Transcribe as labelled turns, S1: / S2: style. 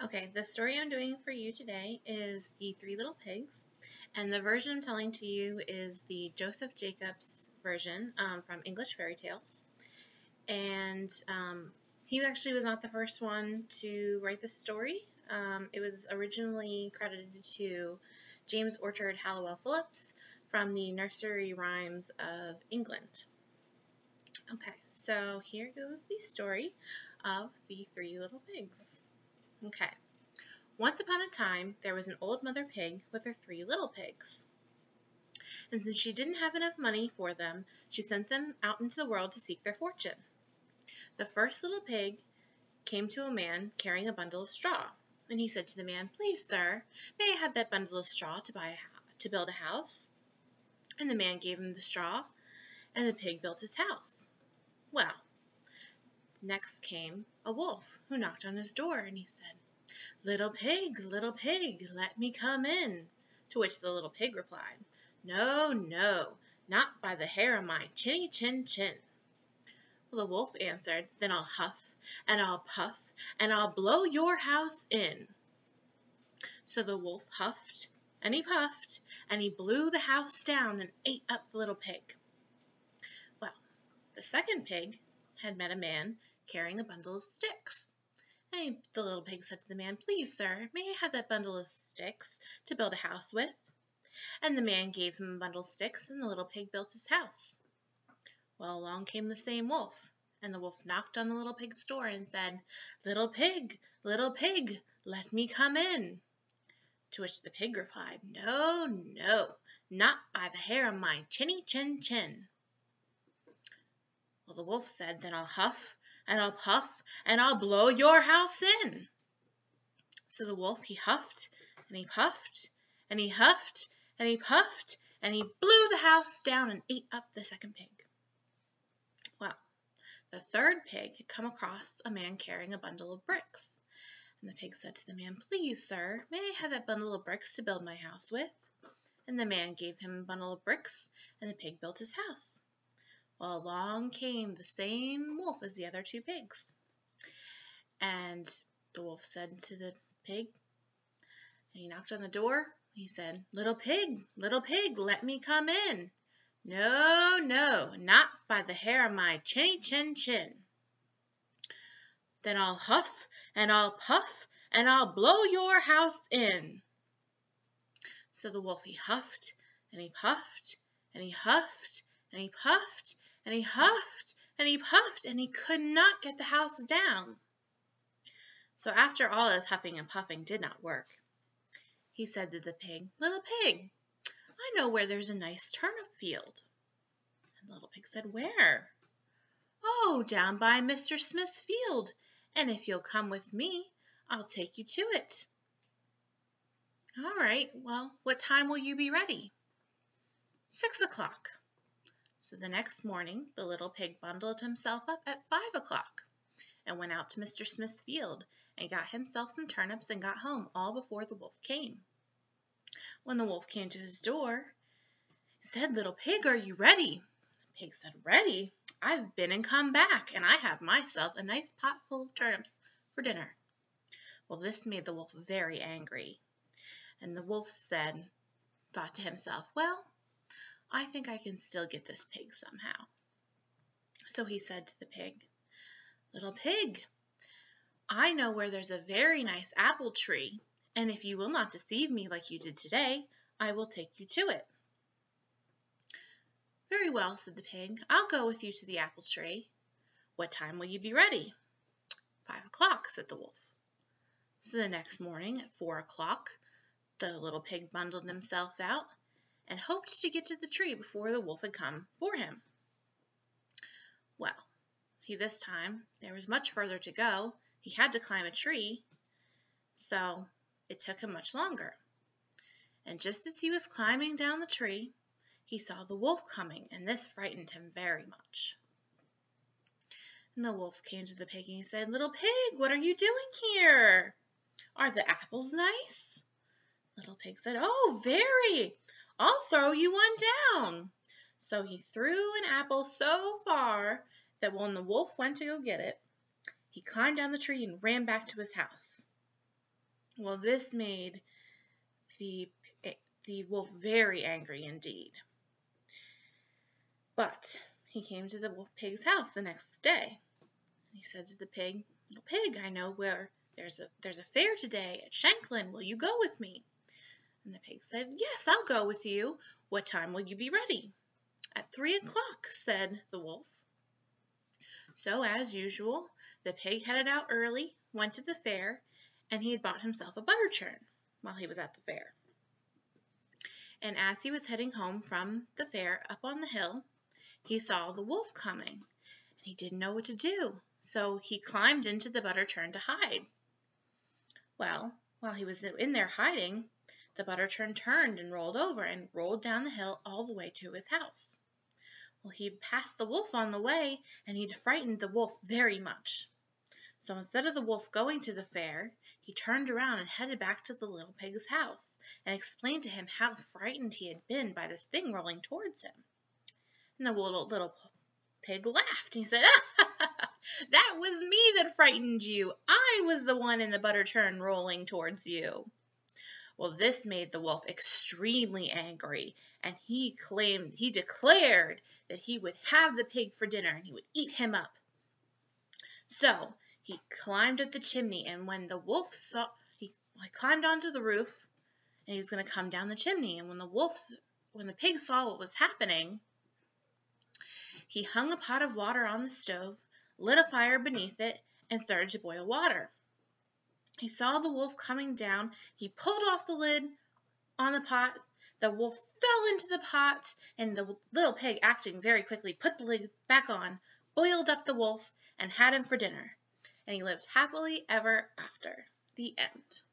S1: Okay, the story I'm doing for you today is The Three Little Pigs, and the version I'm telling to you is the Joseph Jacobs version from English Fairy Tales. And he actually was not the first one to write this story. It was originally credited to James Orchard Halliwell Phillips from the Nursery Rhymes of England. Okay, so here goes the story of The Three Little Pigs. Okay. Once upon a time, there was an old mother pig with her 3 little pigs. And since she didn't have enough money for them, she sent them out into the world to seek their fortune. The first little pig came to a man carrying a bundle of straw, and he said to the man, "Please, sir, may I have that bundle of straw to build a house?" And the man gave him the straw, and the pig built his house. Well, next came a wolf who knocked on his door, and he said, little pig, let me come in." To which the little pig replied, "No, no, not by the hair of my chinny chin chin." Well, the wolf answered, "Then I'll huff, and I'll puff, and I'll blow your house in." So the wolf huffed, and he puffed, and he blew the house down and ate up the little pig. Well, the second pig had met a man carrying a bundle of sticks. And the little pig said to the man, "Please, sir, may I have that bundle of sticks to build a house with?" And the man gave him a bundle of sticks, and the little pig built his house. Well, along came the same wolf, and the wolf knocked on the little pig's door and said, little pig, let me come in." To which the pig replied, "No, no, not by the hair of my chinny chin chin." Well, the wolf said, "Then I'll huff, and I'll puff, and I'll blow your house in." So the wolf, he huffed, and he puffed, and he huffed, and he puffed, and he blew the house down and ate up the second pig. Well, the third pig had come across a man carrying a bundle of bricks. And the pig said to the man, "Please, sir, may I have that bundle of bricks to build my house with?" And the man gave him a bundle of bricks, and the pig built his house. Well, along came the same wolf as the other 2 pigs. And the wolf said to the pig, and he knocked on the door, he said, little pig, let me come in." "No, no, not by the hair of my chinny chin chin." "Then I'll huff, and I'll puff, and I'll blow your house in." So the wolf, he huffed, and he puffed, and he huffed, and he puffed, and he huffed, and he puffed, and he could not get the house down. So after all his huffing and puffing did not work, he said to the pig, "Little pig, I know where there's a nice turnip field." And the little pig said, "Where?" "Oh, down by Mr. Smith's field, and if you'll come with me, I'll take you to it." "All right, well, what time will you be ready?" 6 o'clock. So the next morning, the little pig bundled himself up at 5 o'clock and went out to Mr. Smith's field and got himself some turnips and got home all before the wolf came. When the wolf came to his door, he said, "Little pig, are you ready?" The pig said, "Ready? I've been and come back, and I have myself a nice pot full of turnips for dinner." Well, this made the wolf very angry, and the wolf thought to himself, "Well, I think I can still get this pig somehow." So he said to the pig, "Little pig, I know where there's a very nice apple tree, and if you will not deceive me like you did today, I will take you to it." "Very well," said the pig, "I'll go with you to the apple tree. What time will you be ready?" 5 o'clock, said the wolf. So the next morning at 4 o'clock, the little pig bundled himself out and hoped to get to the tree before the wolf had come for him. Well, this time there was much further to go. He had to climb a tree, so it took him much longer. And just as he was climbing down the tree, he saw the wolf coming, and this frightened him very much. And the wolf came to the pig and he said, "Little pig, what are you doing here? Are the apples nice?" Little pig said, "Oh, very! I'll throw you one down." So he threw an apple so far that when the wolf went to go get it, he climbed down the tree and ran back to his house. Well, this made the wolf very angry indeed. But he came to the pig's house the next day. He said to the pig, "Little pig, I know where there's a fair today at Shanklin. Will you go with me?" And the pig said, "Yes, I'll go with you. What time will you be ready?" "At 3 o'clock," said the wolf. So, as usual, the pig headed out early, went to the fair, and he had bought himself a butter churn while he was at the fair. And as he was heading home from the fair up on the hill, he saw the wolf coming, and he didn't know what to do, so he climbed into the butter churn to hide. Well, while he was in there hiding, the butter churn turned and rolled over and rolled down the hill all the way to his house. Well, he passed the wolf on the way, and he'd frightened the wolf very much. So instead of the wolf going to the fair, he turned around and headed back to the little pig's house and explained to him how frightened he had been by this thing rolling towards him. And the little pig laughed. He said, "That was me that frightened you. I was the one in the butter churn rolling towards you." Well, this made the wolf extremely angry, and he declared that he would have the pig for dinner and he would eat him up. So he climbed up the chimney, and when the wolf saw, he climbed onto the roof, and he was going to come down the chimney. And when the pig saw what was happening, he hung a pot of water on the stove, lit a fire beneath it, and started to boil water. He saw the wolf coming down. He pulled off the lid on the pot. The wolf fell into the pot, and the little pig, acting very quickly, put the lid back on, boiled up the wolf, and had him for dinner. And he lived happily ever after. The end.